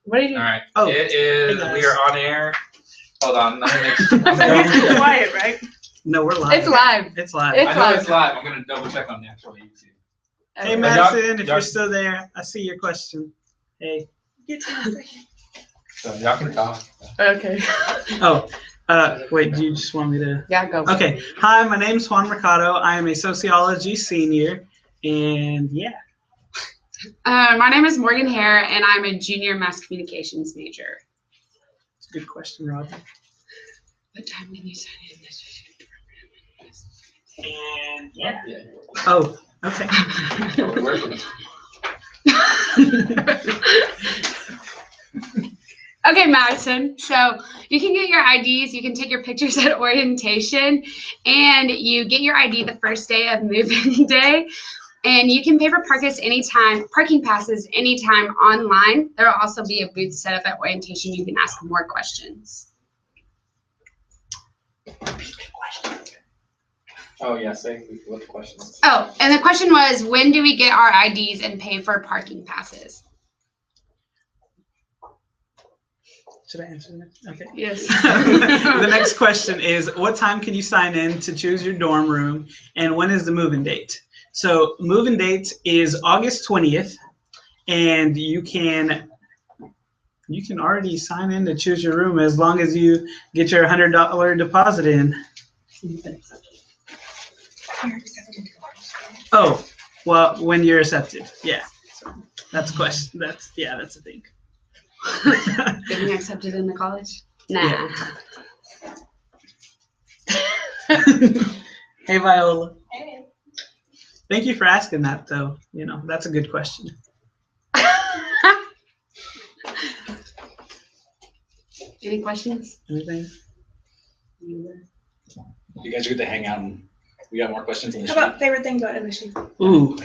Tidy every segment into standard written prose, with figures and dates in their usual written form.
What are you doing? All right. Oh, It is. hey We are on air. Hold on. Let me make sure. It's quiet, right? No, we're live. It's live. It's live. It's I know it's live. I'm gonna double check on the actual YouTube. Hey, Okay. Madison, if y'all- you're still there, I see your question. Hey. So y'all can talk. Okay. Oh, wait, do you just want me to? Yeah, go. Okay. Hi, my name's Juan Mercado. I am a sociology senior, and yeah. My name is Morgan Hare, and I'm a junior mass communications major. It's a good question, Rob. What time did you sign in this And yeah. Yeah. Oh, okay. We're working. Okay, Madison. So you can get your IDs, you can take your pictures at orientation, and you get your ID the first day of move-in day. And you can pay for parking passes anytime online. There will also be a booth set up at orientation. You can ask more questions. Oh yeah. Say what the question is. Oh, and the question was, when do we get our IDs and pay for parking passes? Should I answer that? Okay. Yes. The next question is, what time can you sign in to choose your dorm room, and when is the move-in date? So move-in date is August 20th, and you can already sign in to choose your room as long as you get your $100 deposit in. Oh, well, when you're accepted, yeah. So that's a question. That's a thing. Getting accepted into college? Nah. Yeah. Hey, Viola. Hey. Thank you for asking that, though. You know, that's a good question. Any questions? Anything? You guys are good to hang out, and we got more questions in the How about favorite thing about MSU? Ooh.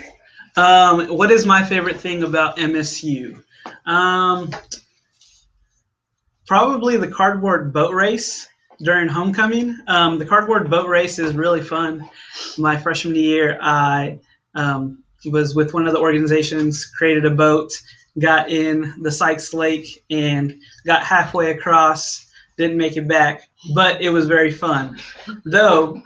What is my favorite thing about MSU? Probably the cardboard boat race during homecoming. The cardboard boat race is really fun. My freshman year, I was with one of the organizations, created a boat, got in the Sykes Lake, and got halfway across, didn't make it back, but it was very fun. Though,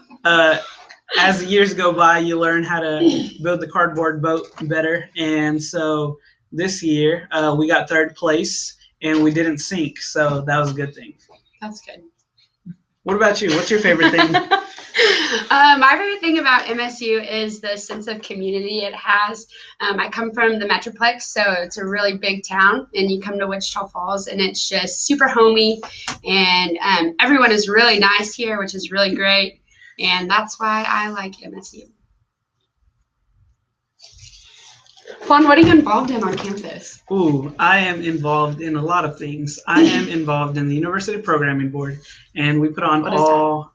as the years go by, you learn how to build the cardboard boat better. And so this year, we got third place, and we didn't sink, so that was a good thing. That's good. What about you? What's your favorite thing? My favorite thing about MSU is the sense of community it has. I come from the Metroplex, so it's a really big town, and you come to Wichita Falls, and it's just super homey, and everyone is really nice here, which is really great, and that's why I like MSU. Juan, what are you involved in on campus? Ooh, I am involved in a lot of things. I am involved in the University Programming Board, and we put on What is all,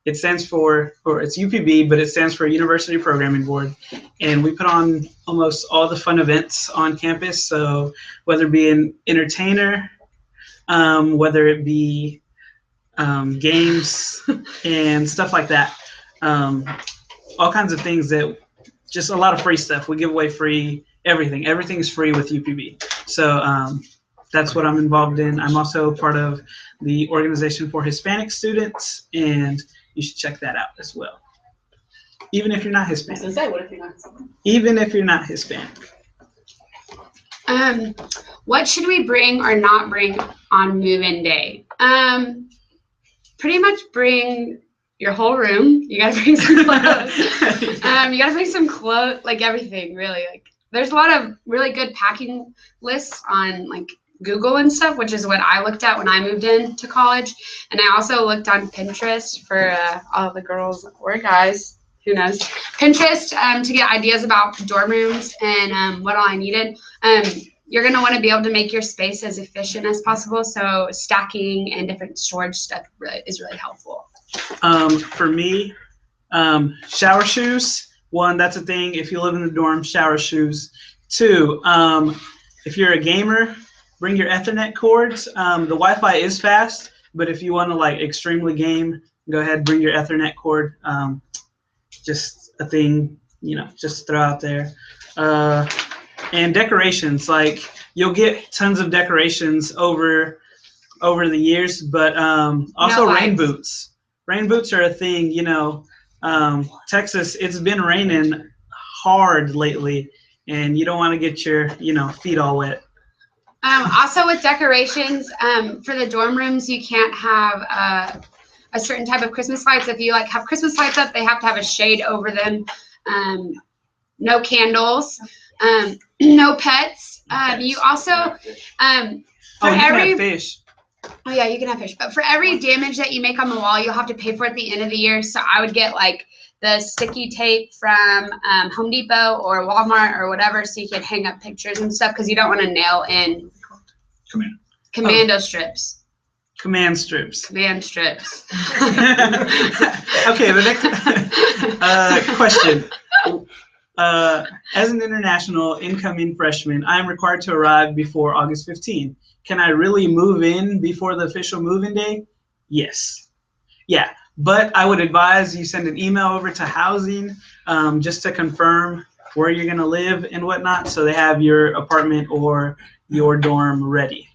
it stands for, or it's UPB, but it stands for University Programming Board. And we put on almost all the fun events on campus. So whether it be an entertainer, whether it be games and stuff like that, all kinds of things that, just a lot of free stuff. We give away free everything. Everything is free with UPB. So that's what I'm involved in. I'm also part of the Organization for Hispanic Students, and you should check that out as well. Even if you're not Hispanic. What if you're not? Even if you're not Hispanic. What should we bring or not bring on move-in day? Pretty much bring your whole room. You gotta bring some clothes. You gotta bring some clothes, like everything, really. Like, there's a lot of really good packing lists on like Google and stuff, which is what I looked at when I moved into college. And I also looked on Pinterest for all the girls or guys, who knows, Pinterest to get ideas about dorm rooms and what all I needed. You're gonna want to be able to make your space as efficient as possible. So stacking and different storage stuff is really helpful. For me, shower shoes. One, that's a thing. If you live in the dorm, shower shoes. Two, if you're a gamer, bring your Ethernet cords. The Wi-Fi is fast, but if you want to like extremely game, go ahead, bring your Ethernet cord. Just a thing, you know, just throw out there. And decorations, like you'll get tons of decorations over the years, but also rain boots. Rain boots are a thing, you know. Texas, it's been raining hard lately, and you don't want to get your, you know, feet all wet. Also with decorations, for the dorm rooms, you can't have a certain type of Christmas lights. If you like have Christmas lights up, they have to have a shade over them. No candles, no pets. You also, for you every, can have fish. Oh yeah, you can have fish. But for every damage that you make on the wall, you'll have to pay for it at the end of the year. So I would get like the sticky tape from Home Depot or Walmart or whatever, so you can hang up pictures and stuff, because you don't want to nail in commando strips. Command strips. Command strips. Okay, the next question. As an international incoming freshman, I am required to arrive before August 15th. Can I really move in before the official move-in day? Yes. Yeah, but I would advise you send an email over to housing just to confirm where you're going to live and whatnot, so they have your apartment or your dorm ready.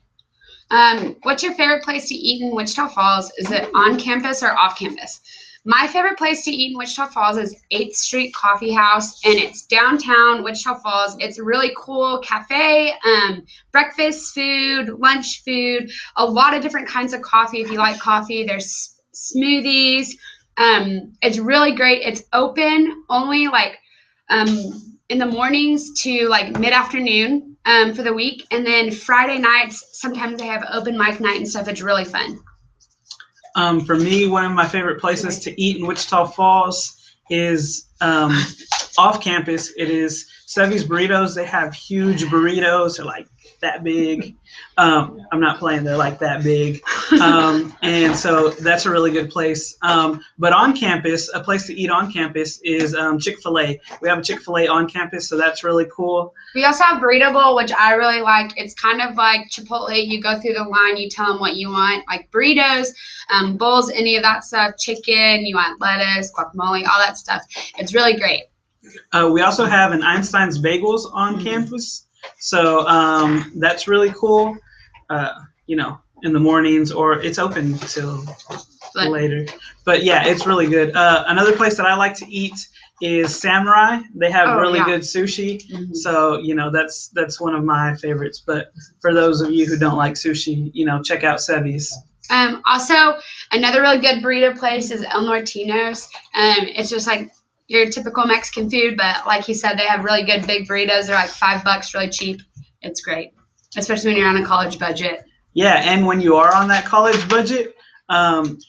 What's your favorite place to eat in Wichita Falls? Is it on campus or off campus? My favorite place to eat in Wichita Falls is 8th Street Coffee House, and it's downtown Wichita Falls. It's a really cool cafe, breakfast food, lunch food, a lot of different kinds of coffee if you like coffee. There's smoothies. It's really great. It's open only like in the mornings to like mid-afternoon for the week, and then Friday nights, sometimes they have open mic night and stuff. It's really fun. For me, one of my favorite places to eat in Wichita Falls is off campus. It is Sevy's Burritos. They have huge burritos. They're like that big. I'm not playing. They're like that big. And so that's a really good place. But on campus, a place to eat on campus is Chick-fil-A. We have a Chick-fil-A on campus, so that's really cool. We also have Burrito Bowl, which I really like. It's kind of like Chipotle. You go through the line, you tell them what you want, like burritos, bowls, any of that stuff, chicken, you want lettuce, guacamole, all that stuff. It's really great. We also have an Einstein's Bagels on campus. So that's really cool, you know, in the mornings, or it's open till later. But yeah, it's really good. Another place that I like to eat is Samurai. They have really good sushi. So, you know, that's one of my favorites. But for those of you who don't like sushi, you know, check out Sevy's. Also, another really good burrito place is El Nortino's. It's just like your typical Mexican food, but like he said, they have really good big burritos. They're like $5, really cheap. It's great, especially when you're on a college budget. Yeah, and when you are on that college budget,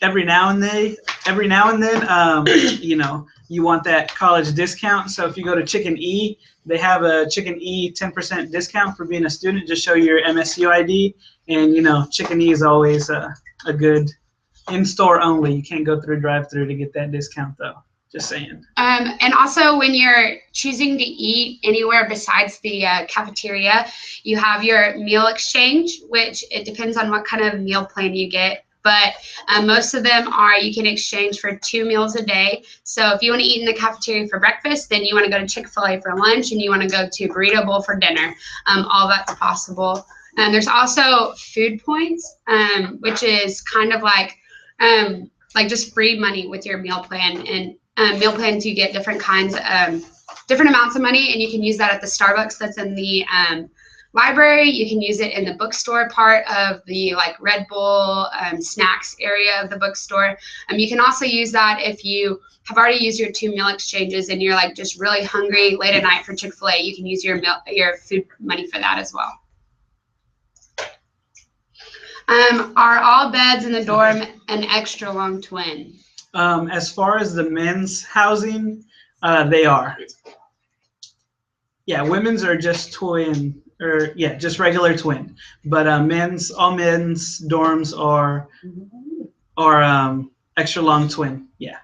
every now and then, you know, you want that college discount. So if you go to Chicken E, they have a Chicken E 10% discount for being a student. Just show your MSU ID, and you know, Chicken E is always a good in-store only. You can't go through drive-through to get that discount though. Just saying. And also, when you're choosing to eat anywhere besides the cafeteria, you have your meal exchange, which it depends on what kind of meal plan you get. But most of them are, you can exchange for 2 meals a day. So if you want to eat in the cafeteria for breakfast, then you want to go to Chick-fil-A for lunch, and you want to go to Burrito Bowl for dinner. All that's possible. And there's also food points, which is kind of like just free money with your meal plan. And meal plans, you get different kinds, different amounts of money, and you can use that at the Starbucks that's in the library. You can use it in the bookstore part of the like Red Bull snacks area of the bookstore. You can also use that if you have already used your 2 meal exchanges and you're like just really hungry late at night for Chick-fil-A. You can use your food money for that as well. Are all beds in the dorm an extra long twin? As far as the men's housing, they are. Yeah, women's are just twin, or yeah, just regular twin. But all men's dorms are extra long twin. Yeah.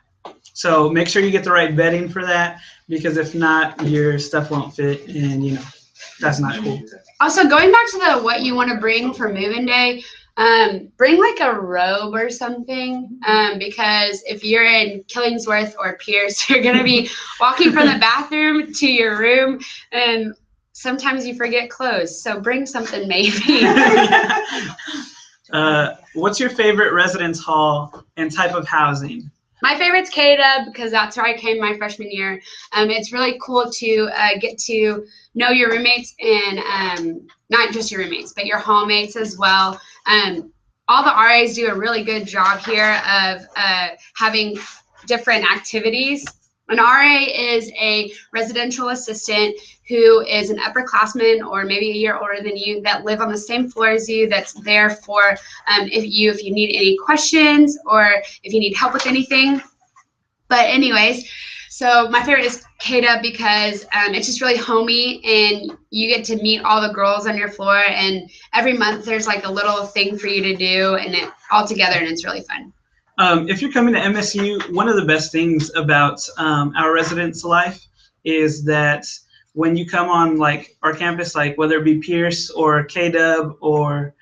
So make sure you get the right bedding for that, because if not, your stuff won't fit, and you know, that's not cool. Also, going back to the what you want to bring for move-in day, bring like a robe or something, because if you're in Killingsworth or Pierce, you're going to be walking from the bathroom to your room, and sometimes you forget clothes, so bring something maybe. What's your favorite residence hall and type of housing? My favorite's K-Dub because that's where I came my freshman year. It's really cool to get to know your roommates and not just your roommates, but your hallmates as well. All the RAs do a really good job here of having different activities. An RA is a residential assistant who is an upperclassman or maybe a year older than you that live on the same floor as you, that's there for if you need any questions or if you need help with anything. But anyways, so my favorite is Kata because it's just really homey and you get to meet all the girls on your floor, and every month there's like a little thing for you to do and it all together, and it's really fun. If you're coming to MSU, one of the best things about our residence life is that when you come on like our campus, like whether it be Pierce or K-Dub or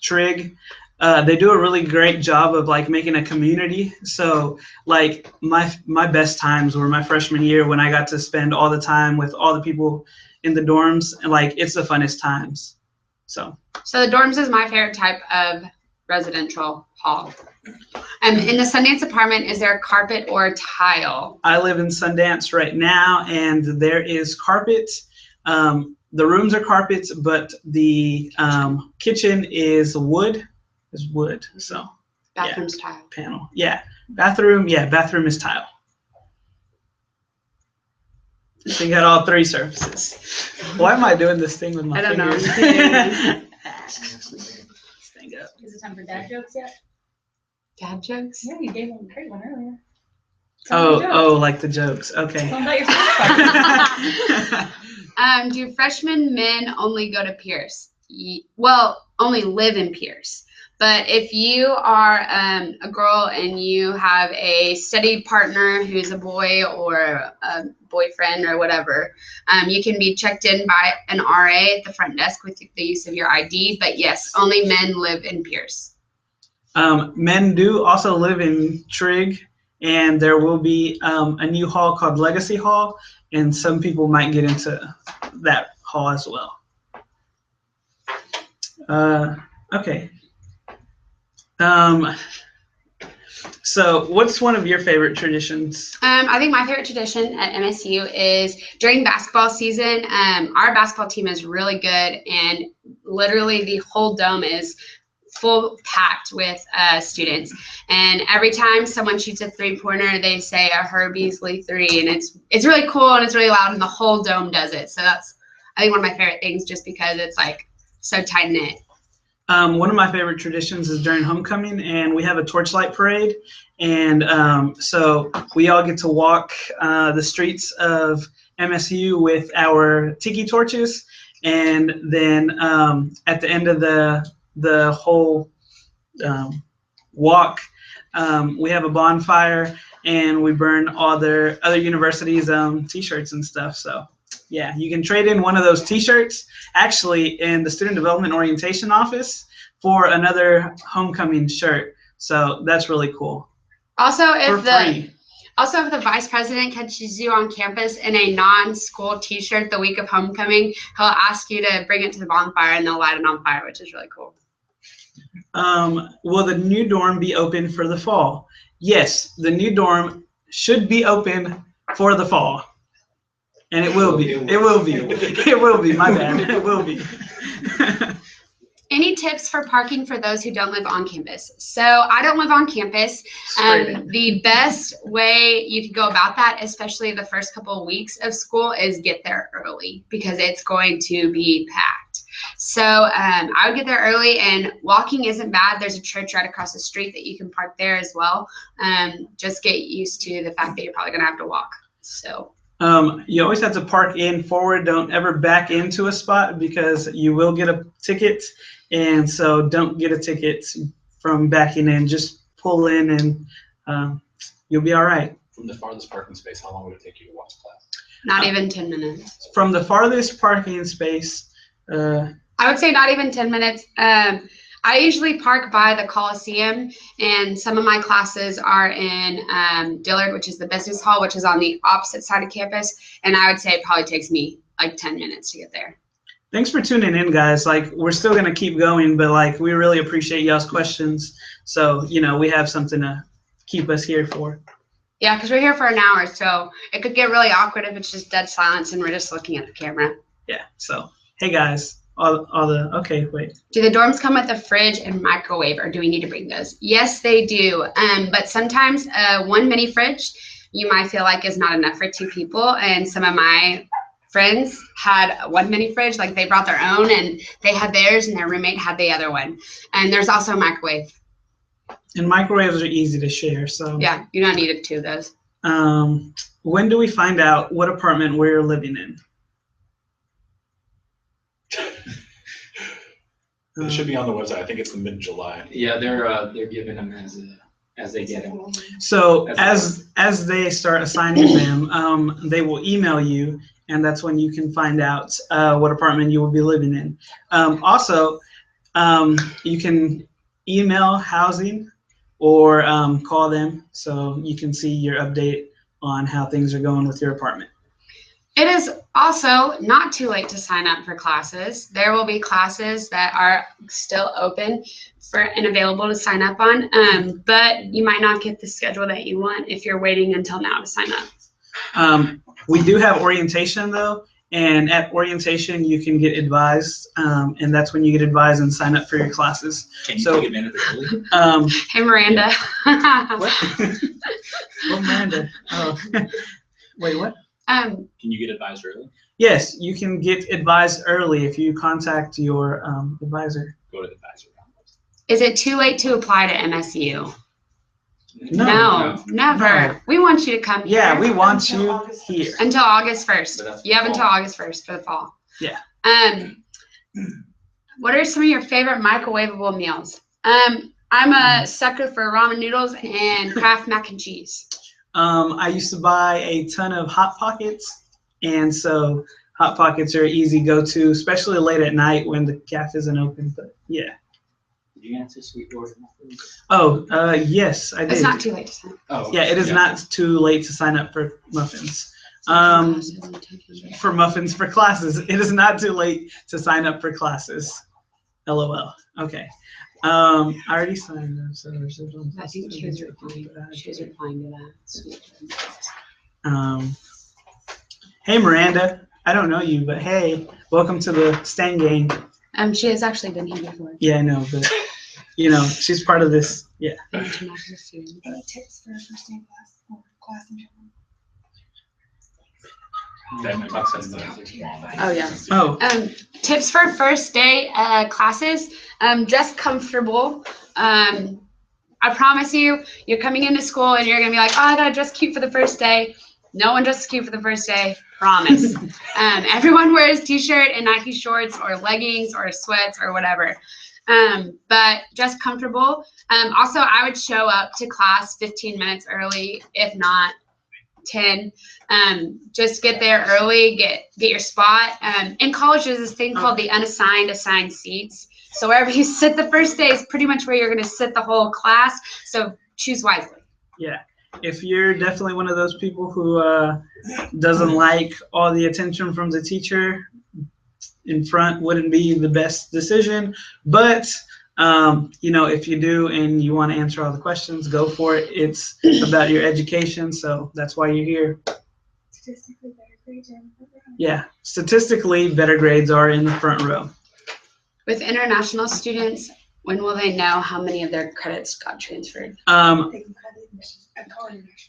Trig, they do a really great job of like making a community. So like my best times were my freshman year when I got to spend all the time with all the people in the dorms, and like it's the funnest times. So the dorms is my favorite type of residential hall. In the Sundance apartment, is there carpet or tile? I live in Sundance right now, and there is carpet. The rooms are carpets, but the kitchen is wood. So Bathroom's yeah. tile. Panel. Yeah. Bathroom. Yeah. Bathroom is tile. So you got all three surfaces. Why am I doing this thing with my fingers? I don't know. Is it time for dad jokes yet? Dad jokes? Yeah, you gave one a great one earlier. Like the jokes. Okay. Tell them about your first Do freshmen men only go to Pierce? Well, only live in Pierce. But if you are a girl and you have a study partner who's a boy or a boyfriend or whatever, you can be checked in by an RA at the front desk with the use of your ID. But yes, only men live in Pierce. Men do also live in Trig, and there will be a new hall called Legacy Hall, and some people might get into that hall as well. Okay. So what's one of your favorite traditions? I think my favorite tradition at MSU is during basketball season. Our basketball team is really good, and literally the whole dome is full packed with students. And every time someone shoots a 3-pointer, they say a Herb Beasley 3, and it's really cool and it's really loud, and the whole dome does it. So that's, I think, one of my favorite things, just because it's like so tight knit. One of my favorite traditions is during homecoming, and we have a torchlight parade, and so we all get to walk the streets of MSU with our tiki torches, and then at the end of the whole walk, we have a bonfire, and we burn all the other universities' t-shirts and stuff. So yeah, you can trade in one of those t-shirts actually in the student development orientation office for another homecoming shirt. So that's really cool. Also, if free. Also, if the vice president catches you on campus in a non-school t-shirt the week of homecoming, he'll ask you to bring it to the bonfire, and they'll light it on fire, which is really cool. Will the new dorm be open for the fall? Yes, the new dorm should be open for the fall. And it will be. It will be. It will be. My bad. It will be. Any tips for parking for those who don't live on campus? So I don't live on campus. The best way you could go about that, especially the first couple of weeks of school, is get there early, because it's going to be packed. So I would get there early, and walking isn't bad. There's a church right across the street that you can park there as well. Just get used to the fact that you're probably gonna have to walk. So. You always have to park in forward. Don't ever back into a spot, because you will get a ticket. And so don't get a ticket from backing in. Just pull in, and you'll be all right. From the farthest parking space, how long would it take you to walk to class? Not even 10 minutes. From the farthest parking space, I would say not even 10 minutes. I usually park by the Coliseum, and some of my classes are in Dillard, which is the business hall, which is on the opposite side of campus. And I would say it probably takes me like 10 minutes to get there. Thanks for tuning in, guys. Like, we're still going to keep going, but like, we really appreciate y'all's questions. So, you know, we have something to keep us here for. Yeah, because we're here for an hour, so it could get really awkward if it's just dead silence and we're just looking at the camera. Yeah. So, hey guys, okay, wait. Do the dorms come with a fridge and microwave, or do we need to bring those? Yes, they do. But sometimes one mini fridge you might feel like is not enough for 2 people. And some of my friends had one mini fridge, like they brought their own and they had theirs and their roommate had the other one. And there's also a microwave. And microwaves are easy to share, so. Yeah, you don't need 2 of those. When do we find out what apartment we're living in? It should be on the website. I think it's in mid-July. Yeah, they're giving them as they get them. So as they start assigning them, they will email you, and that's when you can find out what apartment you will be living in. Also, you can email housing or call them so you can see your update on how things are going with your apartment. It is also not too late to sign up for classes. There will be classes that are still open and available to sign up on, but you might not get the schedule that you want if you're waiting until now to sign up. We do have orientation though, and at orientation you can get advised, and that's when you get advised and sign up for your classes. Can you take advantage of it? Hey, Miranda. What? What Miranda? Oh, wait, what? Can you get advised early? Yes, you can get advised early if you contact your advisor. Go to the advisor. Is it too late to apply to MSU? No. Never. No. We want you to come here. Yeah, we want you here. Until August 1st. But that's You have fall. until August 1st for the fall. Yeah. What are some of your favorite microwavable meals? I'm a sucker for ramen noodles and Kraft mac and cheese. I used to buy a ton of Hot Pockets, and so Hot Pockets are easy go-to, especially late at night when the cafe isn't open. But yeah. Did you answer Sweetwater? Oh, yes, I did. It's not too late to sign up. Oh, Yeah, it is not too late to sign up for muffins. For muffins for classes, it is not too late to sign up for classes. LOL. Okay. I already signed up, so I think she was replying to that. Hey Miranda, I don't know you, but hey, welcome to the Stan gang. She has actually been here before. Yeah, I know, but you know, she's part of this. Yeah. Any tips for first day class or class in general? Oh yeah. Oh. Tips for first day classes. Dress comfortable. I promise you, you're coming into school and you're gonna be like, oh, I gotta dress cute for the first day. No one dresses cute for the first day. Promise. Everyone wears t-shirt and Nike shorts or leggings or sweats or whatever. But dress comfortable. Also, I would show up to class 15 minutes early, if not 10. Just get there early, get your spot. In college, there's this thing called the assigned seats. So wherever you sit the first day is pretty much where you're going to sit the whole class. So choose wisely. Yeah. If you're definitely one of those people who doesn't like all the attention from the teacher, in front wouldn't be the best decision. But you know, if you do and you want to answer all the questions, go for it. It's about your education, so that's why you're here. Statistically better grades are in the front row. Yeah, statistically better grades are in the front row. With international students, when will they know how many of their credits got transferred? They can call international.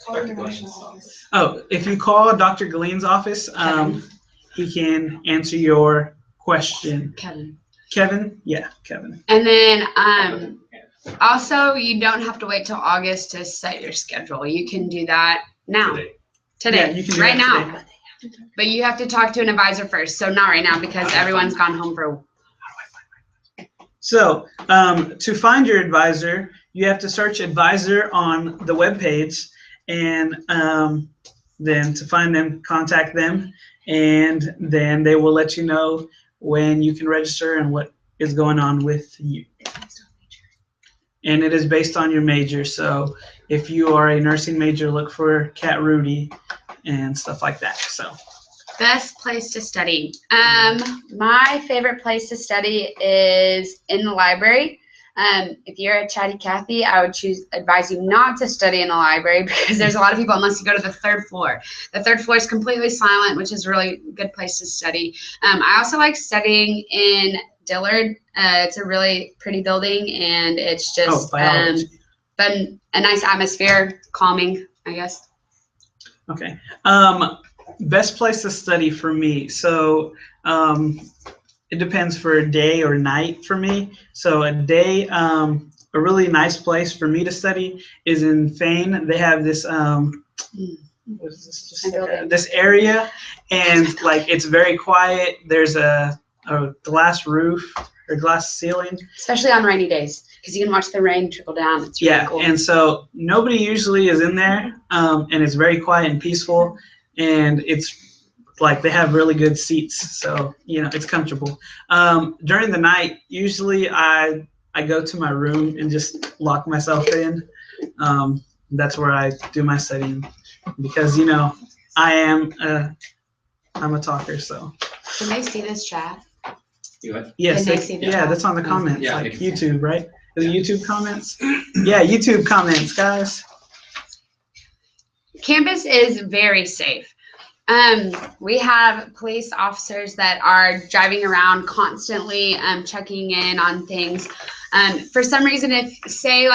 Call international office. Oh, if you call Dr. Galene's office, he can answer your question. Kevin? Yeah, Kevin. And then also, you don't have to wait till August to set your schedule. You can do that now. Today. Yeah, you can do right that now. But you have to talk to an advisor first. So not right now because everyone's gone home for. So to find your advisor, you have to search advisor on the webpage, and then to find them, contact them, and then they will let you know when you can register and what is going on with you. And it is based on your major. So if you are a nursing major, look for Cat Rudy and stuff like that. So Best place to study. My favorite place to study is in the library. If you're a chatty Cathy, I would advise you not to study in the library because there's a lot of people unless you go to the third floor. The third floor is completely silent, which is a really good place to study. I also like studying in Dillard. It's a really pretty building, and it's just been a nice atmosphere, calming, I guess. Okay. Best place to study for me. So it depends for a day or night for me. So a day, a really nice place for me to study is in Fane. They have this, what is this? Just this area, and like it's very quiet. There's a glass roof or glass ceiling. Especially on rainy days, because you can watch the rain trickle down. It's really cool. And so nobody usually is in there, and it's very quiet and peaceful, and it's like they have really good seats, so it's comfortable. During the night, usually I go to my room and just lock myself in. That's where I do my studying because I'm a talker, so. Can they see this chat? Yes, Can they see the chat? that's on the comments, Yeah, like YouTube, right? Is it YouTube comments? Yeah, YouTube comments, guys. Campus is very safe. We have police officers that are driving around constantly, checking in on things. For some reason, say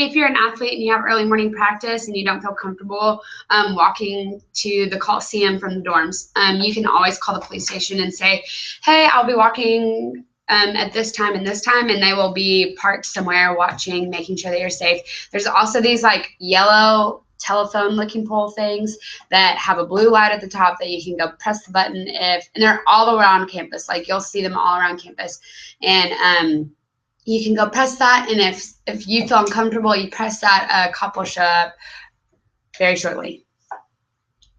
if you're an athlete and you have early morning practice and you don't feel comfortable walking to the Coliseum from the dorms, you can always call the police station and say, hey, I'll be walking at this time and this time, and they will be parked somewhere watching, making sure that you're safe. There's also these like yellow telephone looking pole things that have a blue light at the top that you can go press the button and they're all around campus. Like you'll see them all around campus, and you can go press that, and if you feel uncomfortable, you press that, a cop will show up very shortly.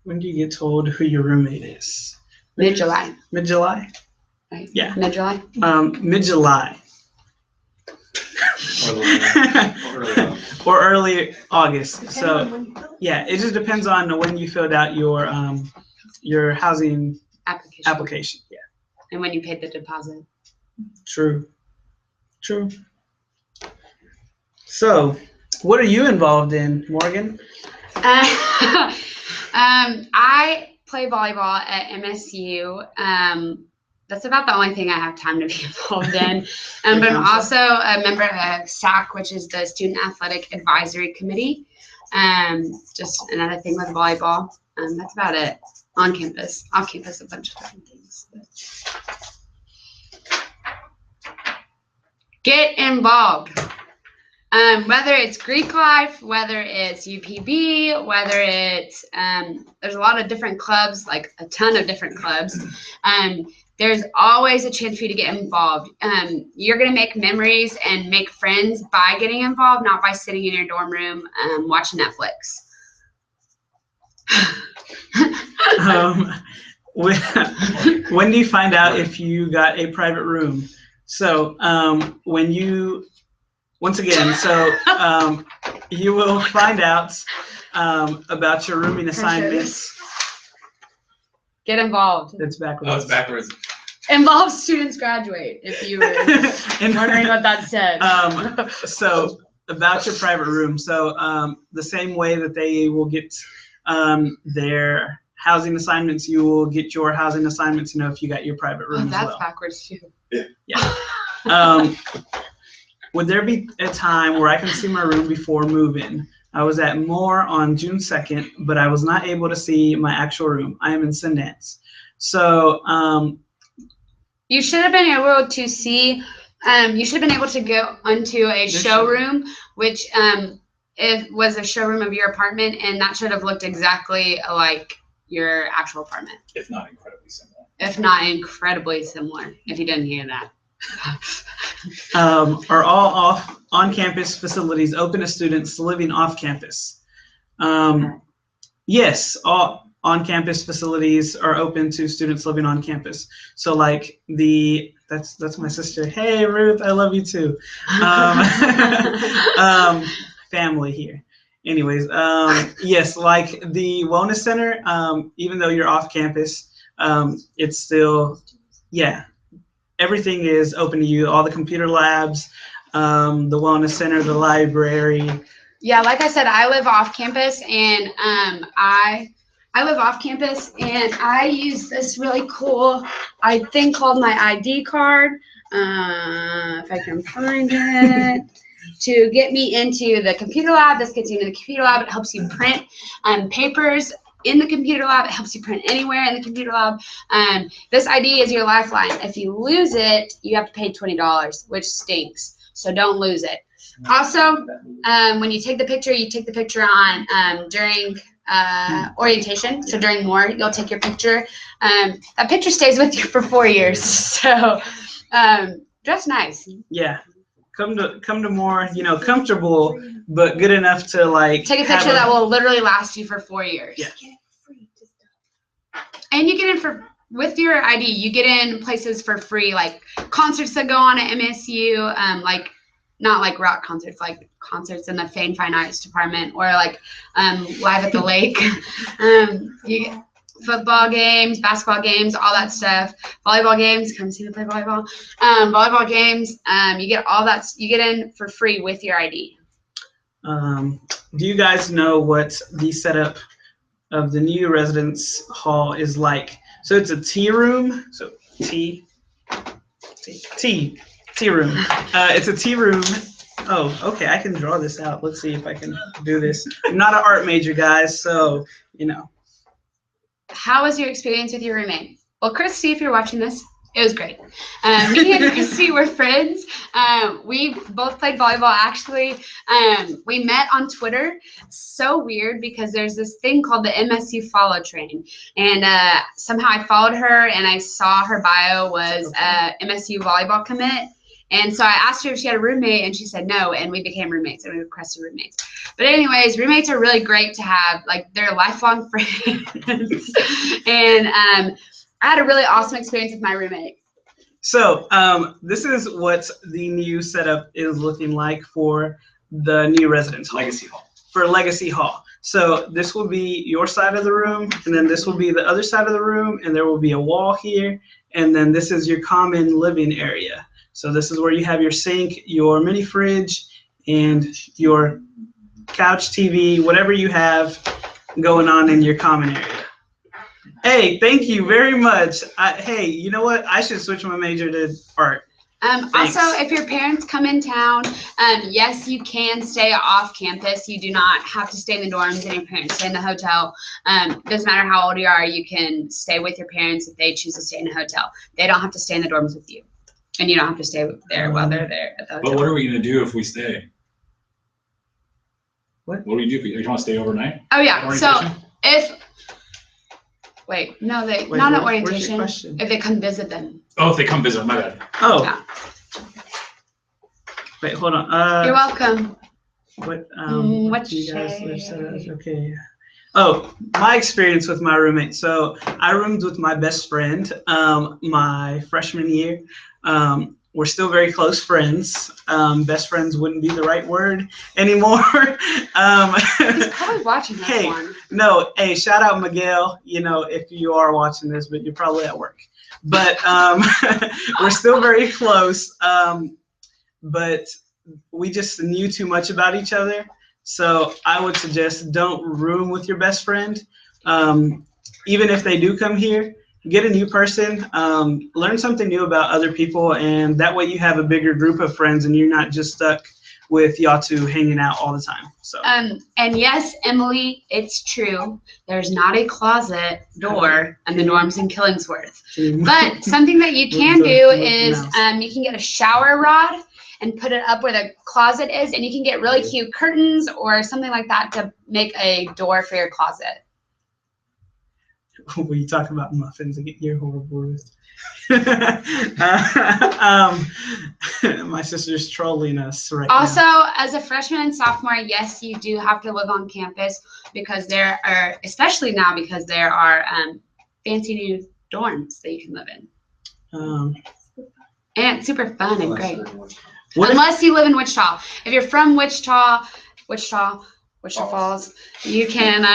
When do you get told who your roommate is? Mid-July. Mid-July? Right. Yeah. Mid-July. Mid-July. Or early August. So yeah, it just depends on when you filled out your housing application. Yeah. And when you paid the deposit. True. So, what are you involved in, Morgan? I play volleyball at MSU. That's about the only thing I have time to be involved in. But I'm also a member of SAC, which is the Student Athletic Advisory Committee. Just another thing with volleyball. That's about it on campus. Off campus, a bunch of different things. Get involved. Whether it's Greek life, whether it's UPB, whether it's there's a lot of different clubs, like a ton of different clubs. There's always a chance for you to get involved. You're gonna make memories and make friends by getting involved, not by sitting in your dorm room watching Netflix. When do you find out if you got a private room? So when you, once again, you will find out about your rooming assignments. Get involved. That's backwards. Oh, it's backwards. Involve students graduate, if you were wondering what that said. So about your private room. So the same way that they will get their housing assignments, you will get your housing assignments, if you got your private room as well. That's backwards too. Yeah. Would there be a time where I can see my room before move-in? I was at Moore on June 2nd, but I was not able to see my actual room. I am in Sundance. So you should have been able to see, you should have been able to go onto a showroom, which it was a showroom of your apartment, and that should have looked exactly like your actual apartment. If not incredibly similar. If not incredibly similar, if you didn't hear that. Are all on-campus facilities open to students living off campus? Yes, all on-campus facilities are open to students living on campus. So like that's my sister. Hey Ruth, I love you too. Family here. Anyways, yes, like the wellness center, even though you're off campus, it's still, yeah, everything is open to you. All the computer labs, the wellness center, the library. Yeah, like I said, I live off campus, and I live off campus, and I use this really cool thing called my ID card. If I can find it. To get me into the computer lab. This gets you into the computer lab. It helps you print papers in the computer lab. It helps you print anywhere in the computer lab. This ID is your lifeline. If you lose it, you have to pay $20, which stinks. So don't lose it. Also, when you take the picture, you take the picture on during orientation. So during more, you'll take your picture. That picture stays with you for 4 years. So dress nice. Yeah. Come to more, comfortable, but good enough to like take a picture that will literally last you for 4 years. Yeah. And you get in with your ID, you get in places for free, like concerts that go on at MSU, like not like rock concerts, like concerts in the Fine Arts department, or like Live at the Lake. You get football games, basketball games, all that stuff. Volleyball games, come see me play volleyball. Volleyball games, you get all that. You get in for free with your ID. Do you guys know what the setup of the new residence hall is like? So it's a tea room. So tea room. It's a tea room. Oh, okay. I can draw this out. Let's see if I can do this. I'm not an art major, guys, so How was your experience with your roommate? Well, Christy, if you're watching this, it was great. Me and Christy were friends. We both played volleyball, actually. We met on Twitter. So weird, because there's this thing called the MSU follow train. And somehow I followed her, and I saw her bio was MSU volleyball commit. And so I asked her if she had a roommate, and she said no, and we became roommates, and we requested roommates. But anyways, roommates are really great to have. Like, they're lifelong friends. And I had a really awesome experience with my roommate. So this is what the new setup is looking like for the new residence hall. Legacy Hall. For Legacy Hall. So this will be your side of the room, and then this will be the other side of the room, and there will be a wall here, and then this is your common living area. So this is where you have your sink, your mini fridge, and your couch, TV, whatever you have going on in your common area. Hey, thank you very much. Hey, you know what? I should switch my major to art. Also, if your parents come in town, yes, you can stay off campus. You do not have to stay in the dorms, and your parents stay in the hotel. Doesn't matter how old you are, you can stay with your parents if they choose to stay in a hotel. They don't have to stay in the dorms with you. And you don't have to stay there while they're there at the hotel. But what are we going to do if we stay? What? What do we do? You want to stay overnight? Oh, yeah. So Orientation? not at where's your orientation. question? If they come visit them. Oh, if they come visit, my bad. Oh. Yeah. Wait, hold on. You're welcome. What do you guys live? Okay. Oh, my experience with my roommate. So I roomed with my best friend my freshman year. We're still very close friends. Best friends wouldn't be the right word anymore. He's probably watching this one. No, hey, shout out Miguel, if you are watching this, but you're probably at work. But we're still very close. But we just knew too much about each other. So I would suggest don't room with your best friend. Even if they do come here, get a new person, learn something new about other people, and that way you have a bigger group of friends and you're not just stuck with y'all two hanging out all the time. So and yes, Emily, it's true. There's not a closet door in the dorms in Killingsworth. But something that you can do is you can get a shower rod and put it up where the closet is, and you can get really cute curtains or something like that to make a door for your closet. When you talk about muffins and get your horrible roast. My sister's trolling us right also, now. as a freshman and sophomore, yes, you do have to live on campus because there are, especially now, because there are fancy new dorms that you can live in. And it's super fun and great. Unless you live in Wichita. If you're from Wichita Falls, you can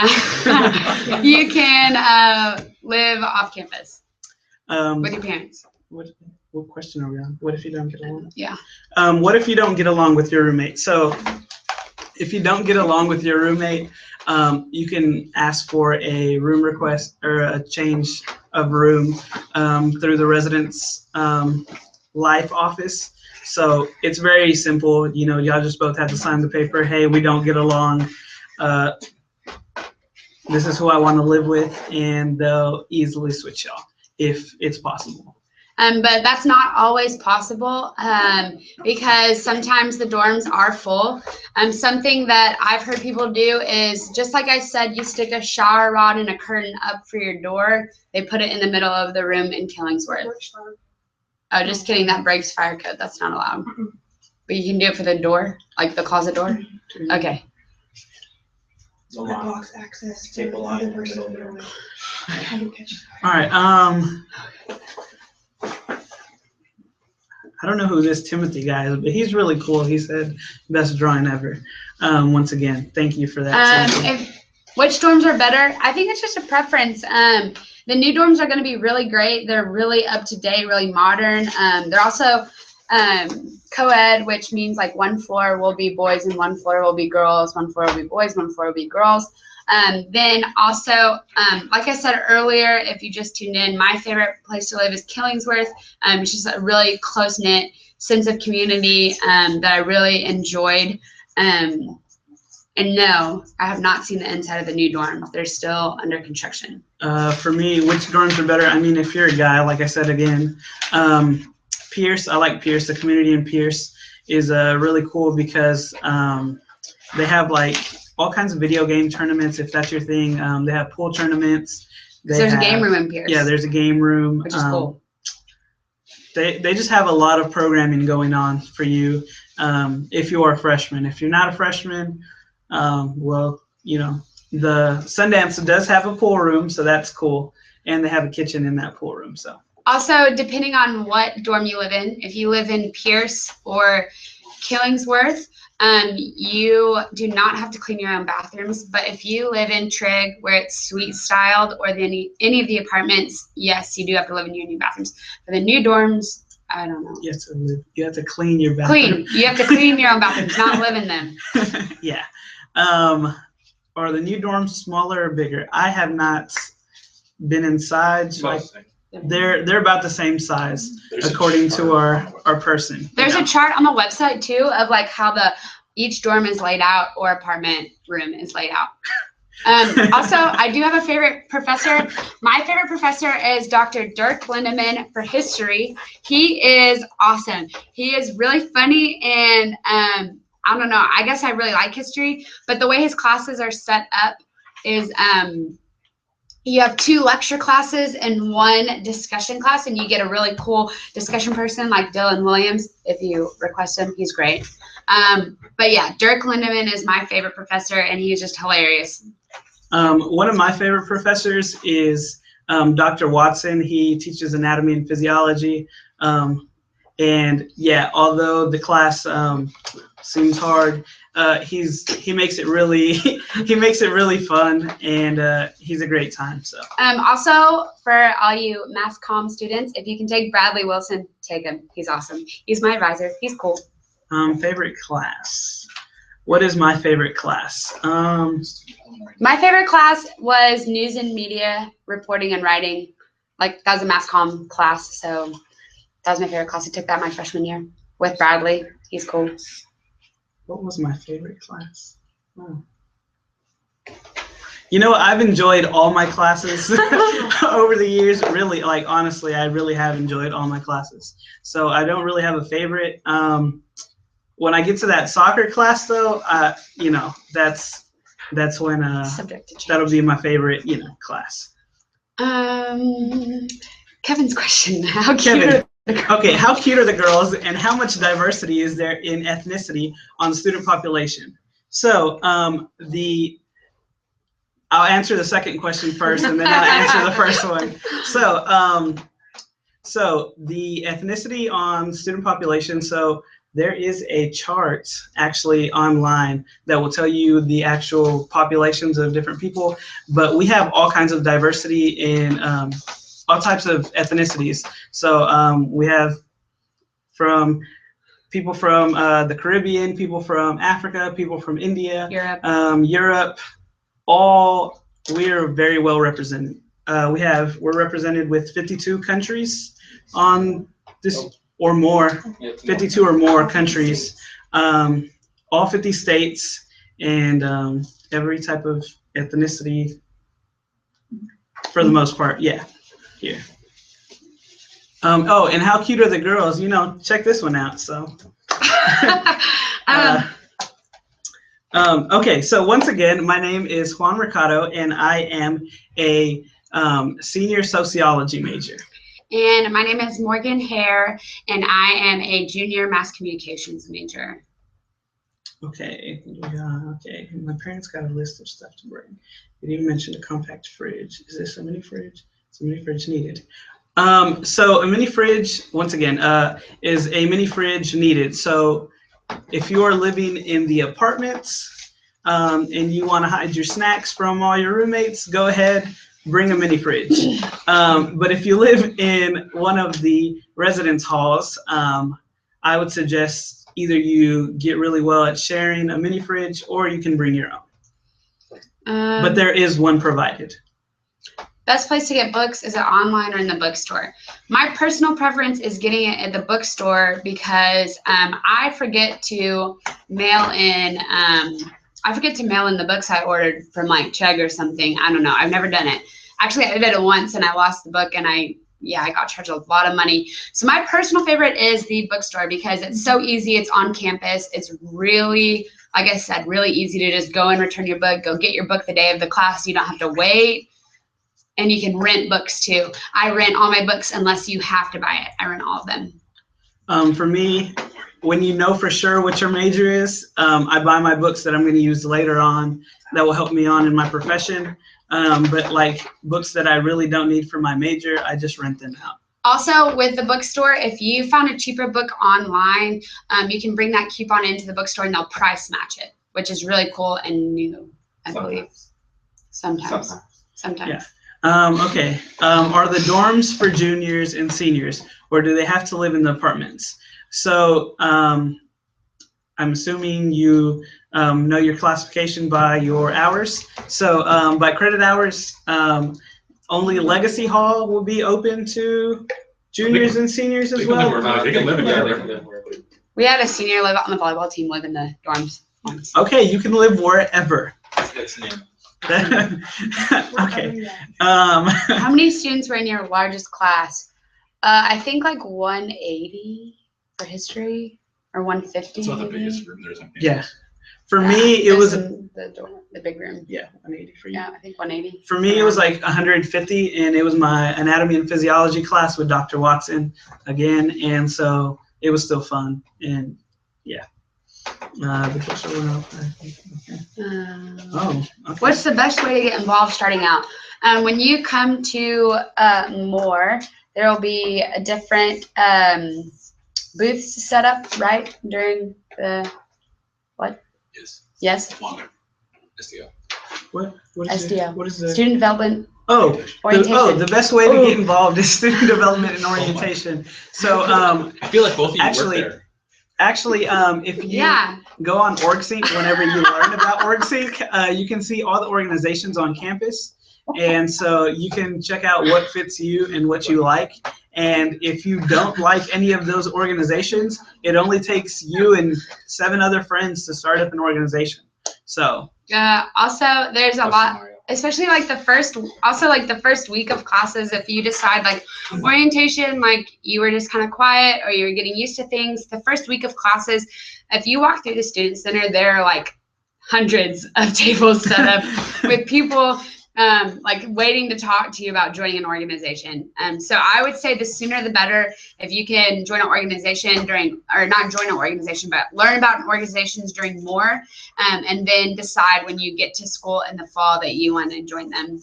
live off campus with your What, parents? what question are we on? What if you don't get along? Yeah. What if you don't get along with your roommate? So if you don't get along with your roommate, you can ask for a room request or a change of room through the residence life office. So it's very simple. You know, y'all just both have to sign the paper. Hey, we don't get along. This is who I want to live with, and they'll easily switch y'all if it's possible. But that's not always possible because sometimes the dorms are full. Something that I've heard people do is, just like I said, you stick a shower rod and a curtain up for your door. They put it in the middle of the room in Killingsworth. Oh, just kidding. That breaks fire code. That's not allowed. But you can do it for the door, like the closet door. Okay. It's a lot. Box access. Tape a line in the person. middle. How do you catch All right. I don't know who this Timothy guy is, but he's really cool. He said best drawing ever. Once again, thank you for that. Which dorms are better? I think it's just a preference. The new dorms are going to be really great. They're really up to date, really modern. They're also co-ed, which means like one floor will be boys and one floor will be girls. One floor will be boys, one floor will be girls. Then also, like I said earlier, if you just tuned in, my favorite place to live is Killingsworth. It's just a really close-knit sense of community that I really enjoyed. And no, I have not seen the inside of the new dorm. They're still under construction. For me, which dorms are better? I mean, if you're a guy, like I said again, Pierce, I like Pierce. The community in Pierce is really cool because they have like all kinds of video game tournaments, if that's your thing. They have pool tournaments. There's a game room in Pierce. Yeah, there's a game room. Which is cool. They just have a lot of programming going on for you if you are a freshman. If you're not a freshman, well, you know, the Sundance does have a pool room, so that's cool. And they have a kitchen in that pool room, so. Also, depending on what dorm you live in, if you live in Pierce or Killingsworth, you do not have to clean your own bathrooms. But if you live in Trigg, where it's suite styled, or any of the apartments, yes, you do have to live in your new bathrooms. For the new dorms, I don't know. You have to clean your bathroom. You have to clean your own bathrooms, not live in them. Yeah. Are the new dorms smaller or bigger? I have not been inside. So they're about the same size according to our person. There's a chart on the website too of like how each dorm is laid out or apartment room is laid out. Also, I do have a favorite professor. My favorite professor is Dr. Dirk Lindemann for history. He is awesome. He is really funny, and I don't know, I guess I really like history, but the way his classes are set up is you have 2 lecture classes and 1 discussion class, and you get a really cool discussion person like Dylan Williams. If you request him, he's great. But yeah, Dirk Lindemann is my favorite professor, and he's just hilarious. One of my favorite professors is Dr. Watson. He teaches anatomy and physiology. And yeah, although the class seems hard, he makes it really fun, and he's a great time. So also for all you mass comm students, if you can take Bradley Wilson, take him. He's awesome. He's my advisor. He's cool. Favorite class. What is my favorite class? My favorite class was news and media reporting and writing. Like, that was a mass comm class, so that was my favorite class. I took that my freshman year with Bradley. He's cool. What was my favorite class? Oh. You know, I've enjoyed all my classes over the years. Really, like, honestly, I really have enjoyed all my classes. So I don't really have a favorite. When I get to that soccer class, though, you know, that's when that'll be my favorite, you know, class. Kevin's question. How cute Kevin. are the girls? Okay, how cute are the girls, and how much diversity is there in ethnicity on the student population? So I'll answer the second question first, and then I'll answer the first one. So the ethnicity on student population. So there is a chart actually online that will tell you the actual populations of different people, but we have all kinds of diversity in all types of ethnicities. So we have from people from the Caribbean, people from Africa, people from India, Europe, all we're very well represented. We're represented with 52 countries on this, or more, 52 or more countries, all 50 states, and every type of ethnicity for the most part. Yeah, here. Oh, and how cute are the girls? You know, check this one out. So. Okay, so once again, my name is Juan Mercado, and I am a senior sociology major. And my name is Morgan Hare, and I am a junior mass communications major. Okay, okay. My parents got a list of stuff to bring. They didn't mention a compact fridge. Is this a mini fridge? It's a mini fridge needed. So a mini fridge, once again, is a mini fridge needed. So if you are living in the apartments and you want to hide your snacks from all your roommates, go ahead, bring a mini fridge. But if you live in one of the residence halls, I would suggest either you get really well at sharing a mini fridge or you can bring your own. But there is one provided. Best place to get books is it online or in the bookstore. My personal preference is getting it at the bookstore because I forget to mail in the books I ordered from like Chegg or something. I don't know. I've never done it. Actually, I did it once and I lost the book and I got charged a lot of money. So my personal favorite is the bookstore because it's so easy. It's on campus. It's really, like I said, really easy to just go and return your book, go get your book the day of the class. You don't have to wait. And you can rent books too. I rent all my books unless you have to buy it. I rent all of them. For me, when you know for sure what your major is, I buy my books that I'm going to use later on that will help me on in my profession. But like books that I really don't need for my major, I just rent them out. Also, with the bookstore, if you found a cheaper book online, you can bring that coupon into the bookstore and they'll price match it, which is really cool and new, I believe. Sometimes. Yeah. Okay. Are the dorms for juniors and seniors, or do they have to live in the apartments? So I'm assuming you know your classification by your hours. So by credit hours, only Legacy Hall will be open to juniors and seniors as well. They can live wherever. We had a senior live out on the volleyball team live in the dorms once. Okay, you can live wherever. That's new. Okay. How many students were in your largest class? I think like 180 for history or 150. It's not the maybe. biggest room there's on campus. Yeah. For me, it was the big room. yeah, 180 for you. Yeah, I think 180. For me, it was like 150, and it was my anatomy and physiology class with Dr. Watson again, and so it was still fun. And yeah. The picture went up. Oh, okay. What's the best way to get involved starting out? When you come to Moore, there will be a different booths set up, right? During the, what? Yes. Yes? Longer. SDO. What is SDO. What is the Student development the best way to Ooh. get involved is student development and orientation. So I feel like both of you actually, work there. Actually, if you go on OrgSync, whenever you learn about OrgSync, you can see all the organizations on campus. And so you can check out what fits you and what you like. And if you don't like any of those organizations, it only takes you and 7 other friends to start up an organization. So also, there's a lot, especially like the first week of classes, if you decide like orientation, like you were just kind of quiet or you were getting used to things, the first week of classes, if you walk through the student center, there are like hundreds of tables set up with people like waiting to talk to you about joining an organization. So I would say the sooner the better if you can join an organization during, or not join an organization, but learn about organizations during more, and then decide when you get to school in the fall that you want to join them.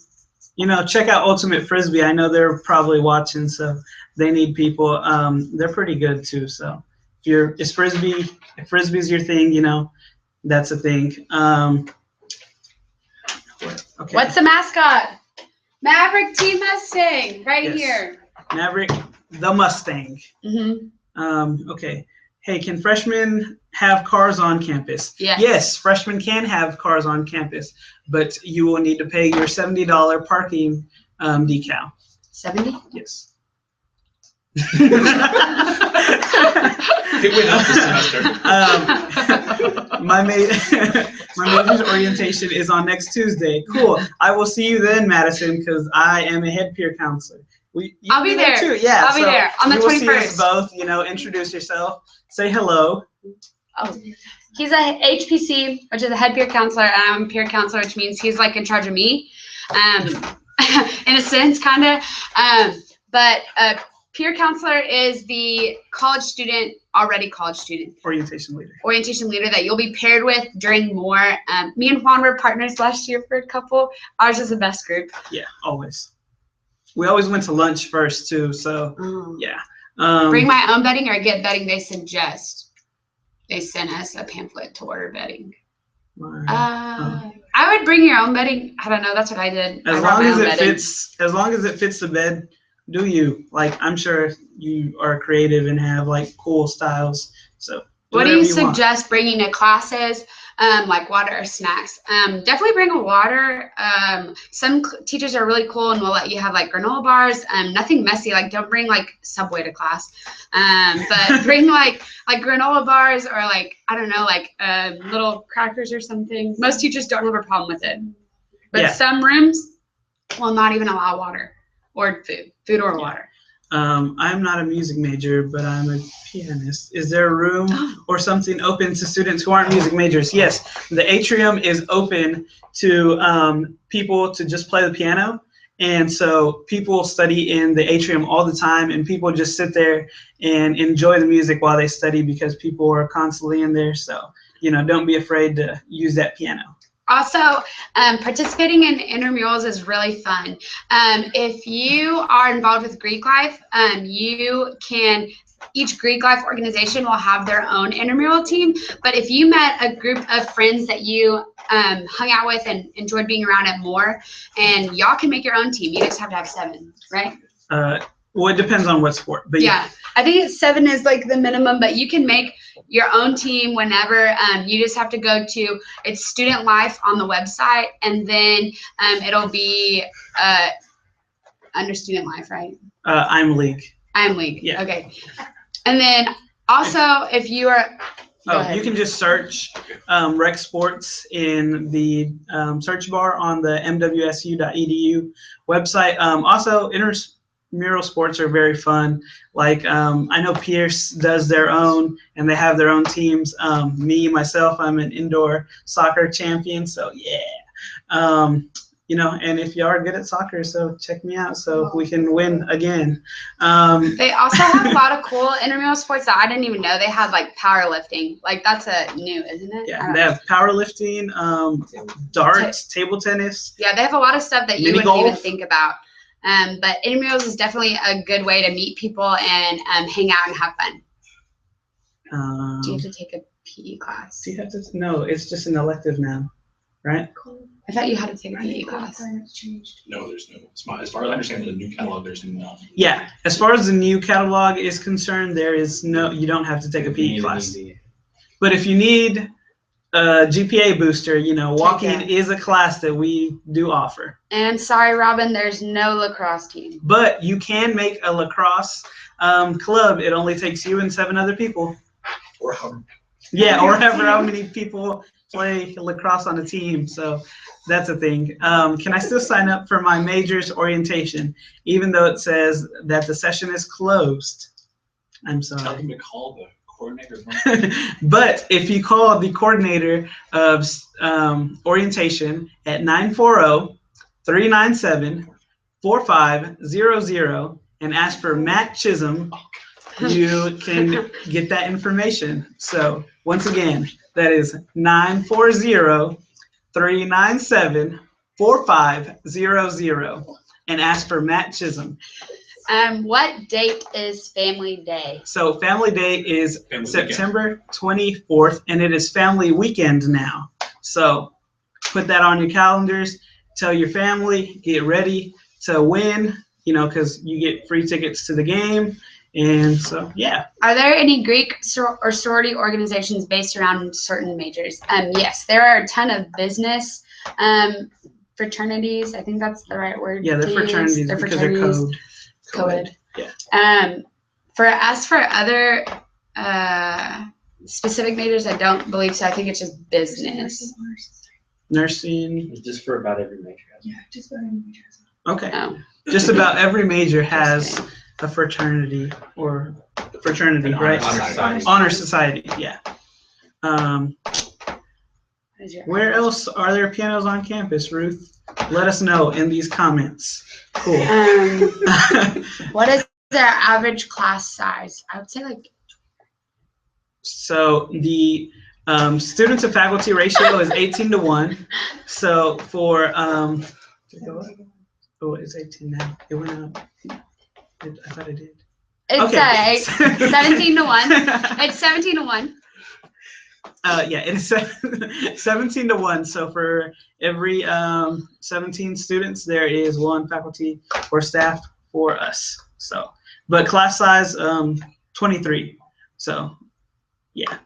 You know, check out Ultimate Frisbee. I know they're probably watching, so they need people. They're pretty good too. So if frisbee's your thing, you know, that's a thing. Okay. What's the mascot? Maverick Team Mustang, right Yes. here. Maverick the Mustang. Okay. Hey, can freshmen have cars on campus? Yes. Yes, freshmen can have cars on campus, but you will need to pay your $70 parking decal. 70? Yes. It went up this semester. My major's orientation is on next Tuesday. Cool. I will see you then, Madison, because I am a head peer counselor. I'll be there too. Yeah. I'll be there on the you will see us 21st. both. You know, introduce yourself. Say hello. Oh, he's a HPC, which is a head peer counselor, and I'm a peer counselor, which means he's like in charge of me, in a sense, kind of. But a peer counselor is the already college student Orientation leader. that you'll be paired with during more. Me and Juan were partners last year for a couple. Ours is the best group. Yeah, always. We always went to lunch first too, so yeah. Bring my own bedding or get bedding they suggest. They sent us a pamphlet to order bedding. I would bring your own bedding. I don't know. That's what I did. As long as it fits the bed, do you? Like, I'm sure you are creative and have like cool styles. So what do you suggest bringing to classes? Like water or snacks. Definitely bring a water. Some teachers are really cool and will let you have like granola bars. Nothing messy. Like don't bring like Subway to class. But bring like granola bars or like, I don't know, like little crackers or something. Most teachers don't have a problem with it. But some rooms will not even allow water or food or water. I'm not a music major, but I'm a pianist. Is there a room or something open to students who aren't music majors? Yes, the atrium is open to people to just play the piano. And so people study in the atrium all the time, and people just sit there and enjoy the music while they study because people are constantly in there. So, you know, don't be afraid to use that piano. Also, participating in intramurals is really fun. If you are involved with Greek life, each Greek life organization will have their own intramural team. But if you met a group of friends that you hung out with and enjoyed being around it more, and y'all can make your own team. You just have to have 7, right? Well, it depends on what sport. But yeah, I think 7 is like the minimum, but you can make your own team whenever. You just have to go to it's Student Life on the website, and then it'll be under Student Life, right? I'm League. I'm League. Yeah. Okay. And then also, if you are you can just search rec sports in the search bar on the mwsu.edu website. Also, intramural sports are very fun. Like I know Pierce does their own, and they have their own teams. Myself, I'm an indoor soccer champion, so yeah. You know, and if you are good at soccer, so check me out so we can win again. They also have a lot of cool intramural sports that I didn't even know they had, like powerlifting. Like that's new, isn't it? Yeah, they have powerlifting, darts, table tennis. Yeah, they have a lot of stuff that you wouldn't golf. even think about. But intramurals is definitely a good way to meet people and hang out and have fun. Do you have to take a PE class? Do you have to? No, it's just an elective now, right? I thought you had to take a PE class. No, there's no. As far as I understand, the new catalog, there's no. Yeah, as far as the new catalog is concerned, there is no. You don't have to take a PE class. But if you need a GPA booster, you know, walking is a class that we do offer. And sorry, Robin, there's no lacrosse team. But you can make a lacrosse club. It only takes you and 7 other people. Or how? Yeah, or how many people play lacrosse on a team. So that's a thing. Can I still sign up for my major's orientation, even though it says that the session is closed? I'm sorry. Tell them to call the coordinator. But if you call the coordinator of orientation at 940-397-4500 and ask for Matt Chisholm, you can get that information. So once again, that is 940-397-4500 and ask for Matt Chisholm. What date is Family Day? So Family Day is Family September 24th, and it is Family Weekend now. So put that on your calendars. Tell your family, get ready to win, because you get free tickets to the game. And so, yeah. Are there any Greek or sorority organizations based around certain majors? Yes, there are a ton of business fraternities. I think that's the right word. Yeah, they're to use. fraternities They're because they're co-ed. Yeah. For other specific majors, I don't believe so. I think it's just business. Nursing. Just for about every major. Yeah, just about every major. Okay. Oh. Just about every major has a fraternity or fraternity, An right? honor society. Honor society, yeah. Where else are there pianos on campus, Ruth? Let us know in these comments. Cool. What is their average class size? I would say like. So the student to faculty ratio is 18-1. So for it's 18 now. It went up. I thought it did. It's 17-1. It's 17-1. Yeah, it is 17-1. So for every 17 students, there is one faculty or staff for us. So, but class size 23. So, yeah,